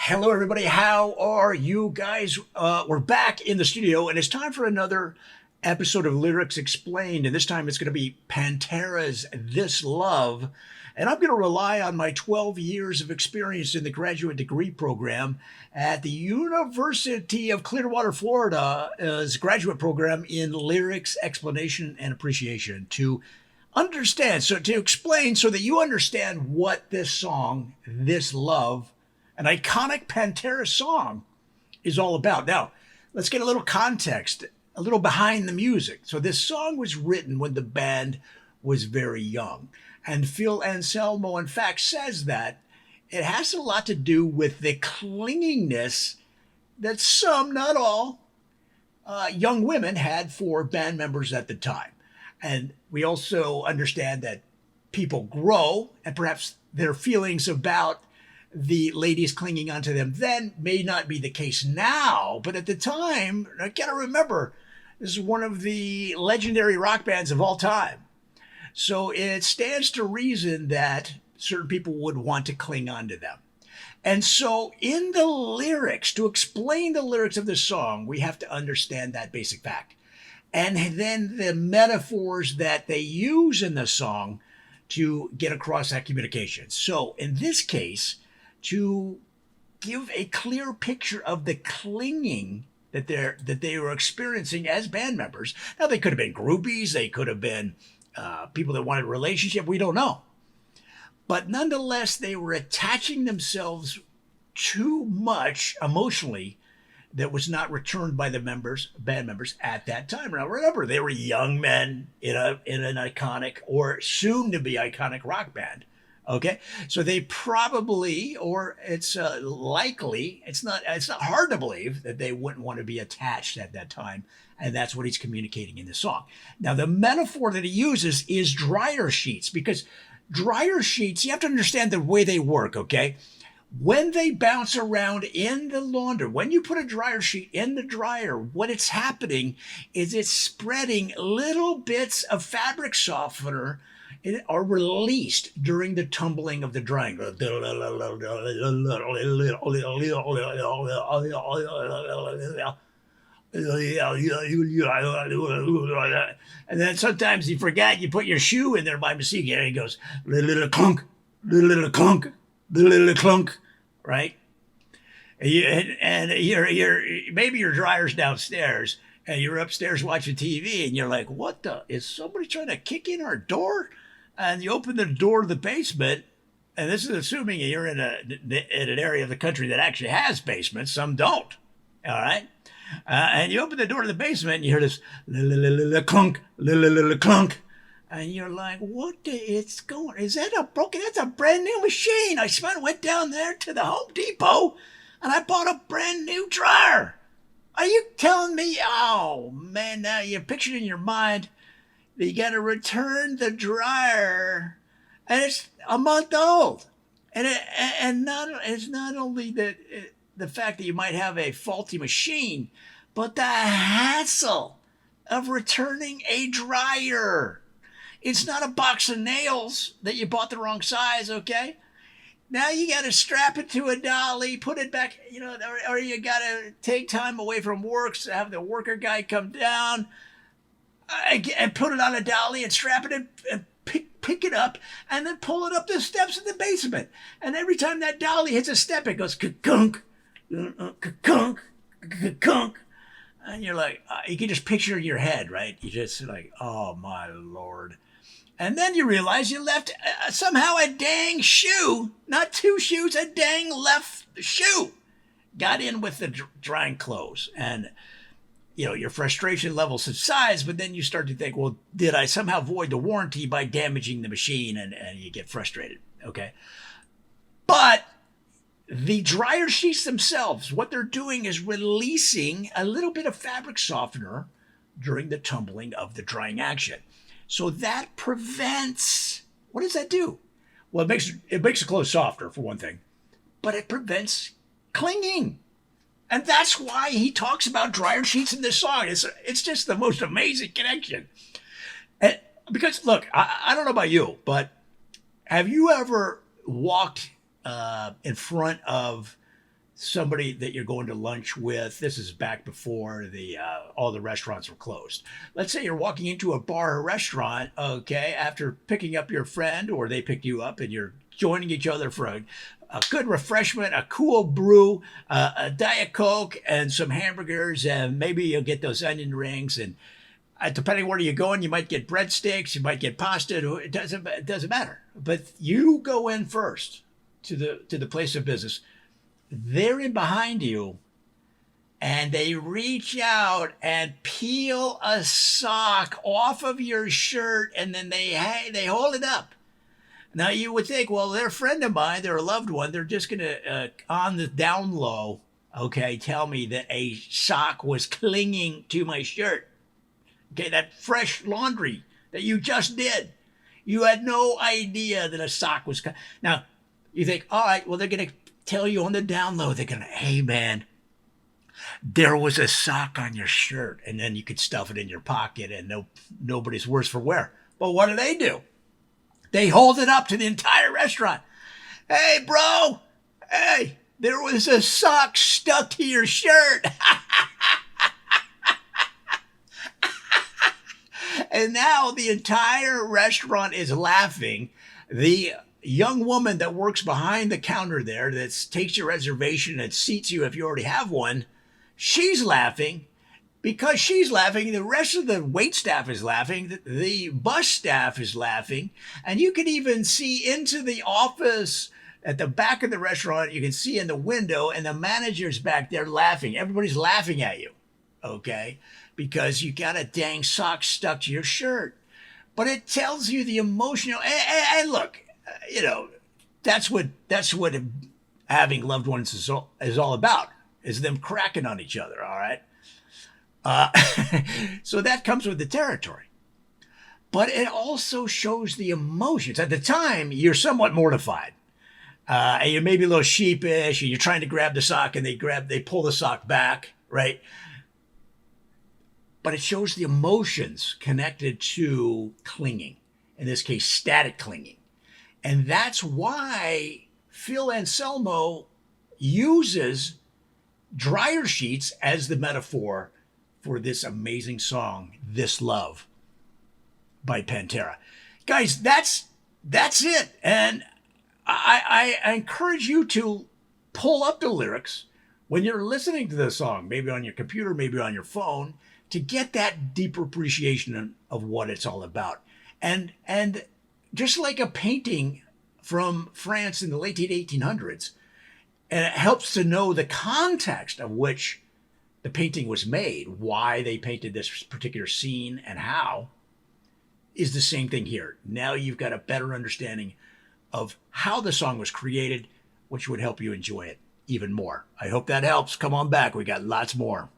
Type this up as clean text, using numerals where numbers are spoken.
Hello, everybody. How are you guys? We're back in the studio, and it's time for another episode of Lyrics Explained. And this time it's going to be Pantera's This Love. And I'm going to rely on my 12 years of experience in the graduate degree program at the University of Clearwater, Florida's graduate program in lyrics, explanation, and appreciation to to explain so that you understand what this song, This Love, an iconic Pantera song, is all about. Now, let's get a little context, a little behind the music. So this song was written when the band was very young. And Phil Anselmo, in fact, says that it has a lot to do with the clinginess that some, not all, young women had for band members at the time. And we also understand that people grow, and perhaps their feelings about the ladies clinging onto them then may not be the case now. But at the time, I gotta remember, this is one of the legendary rock bands of all time. So it stands to reason that certain people would want to cling on to them. And so in the lyrics, to explain the lyrics of the song, we have to understand that basic fact. And then the metaphors that they use in the song to get across that communication. So in this case, to give a clear picture of the clinging that they were experiencing as band members. Now, they could have been groupies, they could have been people that wanted a relationship, we don't know. But nonetheless, they were attaching themselves too much emotionally that was not returned by the band members at that time. Now, remember, they were young men in an iconic or soon to be iconic rock band. Okay, so they probably, or it's likely, it's not hard to believe that they wouldn't want to be attached at that time, and that's what he's communicating in the song. Now, the metaphor that he uses is dryer sheets, because dryer sheets, you have to understand the way they work. Okay, when they bounce around in the laundry, when you put a dryer sheet in the dryer, what it's happening is it's spreading little bits of fabric softener are released during the tumbling of the drying. And then sometimes you forget, you put your shoe in there by mistake, and it goes little clunk, little clunk, little clunk, right? And you're maybe your dryer's downstairs, and you're upstairs watching TV, and you're like, "What the? Is somebody trying to kick in our door?" And you open the door to the basement, and this is assuming you're in an area of the country that actually has basements. Some don't. All right, and you open the door to the basement, and you hear this clunk, clunk, and you're like, "What the? It's going? Is that a broken? That's a brand new machine. I went down there to the Home Depot, and I bought a brand new dryer. Are you telling me? Oh man, now you picture it in your mind." You got to return the dryer, and it's a month old, and it's not only the fact that you might have a faulty machine, but the hassle of returning a dryer. It's not a box of nails that you bought the wrong size. Okay, now you got to strap it to a dolly, put it back, or you got to take time away from work, so have the worker guy come down and put it on a dolly and strap it in and pick it up and then pull it up the steps in the basement. And every time that dolly hits a step, it goes kunk, kunk, kunk. And you're like, you can just picture in your head, right? You just like, oh my Lord. And then you realize you left somehow a dang shoe, not two shoes, a dang left shoe got in with the drying clothes. And your frustration level subsides, but then you start to think, well, did I somehow void the warranty by damaging the machine? And you get frustrated, okay? But the dryer sheets themselves, what they're doing is releasing a little bit of fabric softener during the tumbling of the drying action. So that prevents, what does that do? Well, it makes the clothes softer, for one thing, but it prevents clinging. And that's why he talks about dryer sheets in this song. It's just the most amazing connection. And because, look, I don't know about you, but have you ever walked in front of somebody that you're going to lunch with. This is back before the all the restaurants were closed. Let's say you're walking into a bar or restaurant, okay, after picking up your friend or they picked you up and you're joining each other for a good refreshment, a cool brew, a Diet Coke, and some hamburgers, and maybe you'll get those onion rings. And depending where you're going, you might get breadsticks, you might get pasta. It doesn't matter. But you go in first to the place of business. They're in behind you, and they reach out and peel a sock off of your shirt, and then they hold it up. Now you would think, well, they're a friend of mine, they're a loved one, they're just gonna on the down low, okay, tell me that a sock was clinging to my shirt. Okay, that fresh laundry that you just did. You had no idea that a sock was. Now you think, all right, well, they're gonna tell you on the down low, they're gonna, hey man, there was a sock on your shirt, and then you could stuff it in your pocket, and nobody's worse for wear. But what do? They hold it up to the entire restaurant. Hey, bro, hey, there was a sock stuck to your shirt. And now the entire restaurant is laughing. The young woman that works behind the counter there that takes your reservation and seats you if you already have one, she's laughing. Because she's laughing, the rest of the wait staff is laughing, the bus staff is laughing, and you can even see into the office at the back of the restaurant. You can see in the window, and the manager's back there laughing. Everybody's laughing at you, okay? Because you got a dang sock stuck to your shirt. But it tells you the emotional, and look, that's what having loved ones is all about, is them cracking on each other, all right? So that comes with the territory. But it also shows the emotions. At the time, you're somewhat mortified. And you're maybe a little sheepish, and you're trying to grab the sock, and they pull the sock back, right? But it shows the emotions connected to clinging. In this case, static clinging. And that's why Phil Anselmo uses dryer sheets as the metaphor for this amazing song, This Love by Pantera. Guys, that's it. And I encourage you to pull up the lyrics when you're listening to the song, maybe on your computer, maybe on your phone, to get that deeper appreciation of what it's all about. And just like a painting from France in the late 1800s, and it helps to know the context of which the painting was made, why they painted this particular scene and how, is the same thing here. Now you've got a better understanding of how the song was created, which would help you enjoy it even more. I hope that helps. Come on back. We got lots more.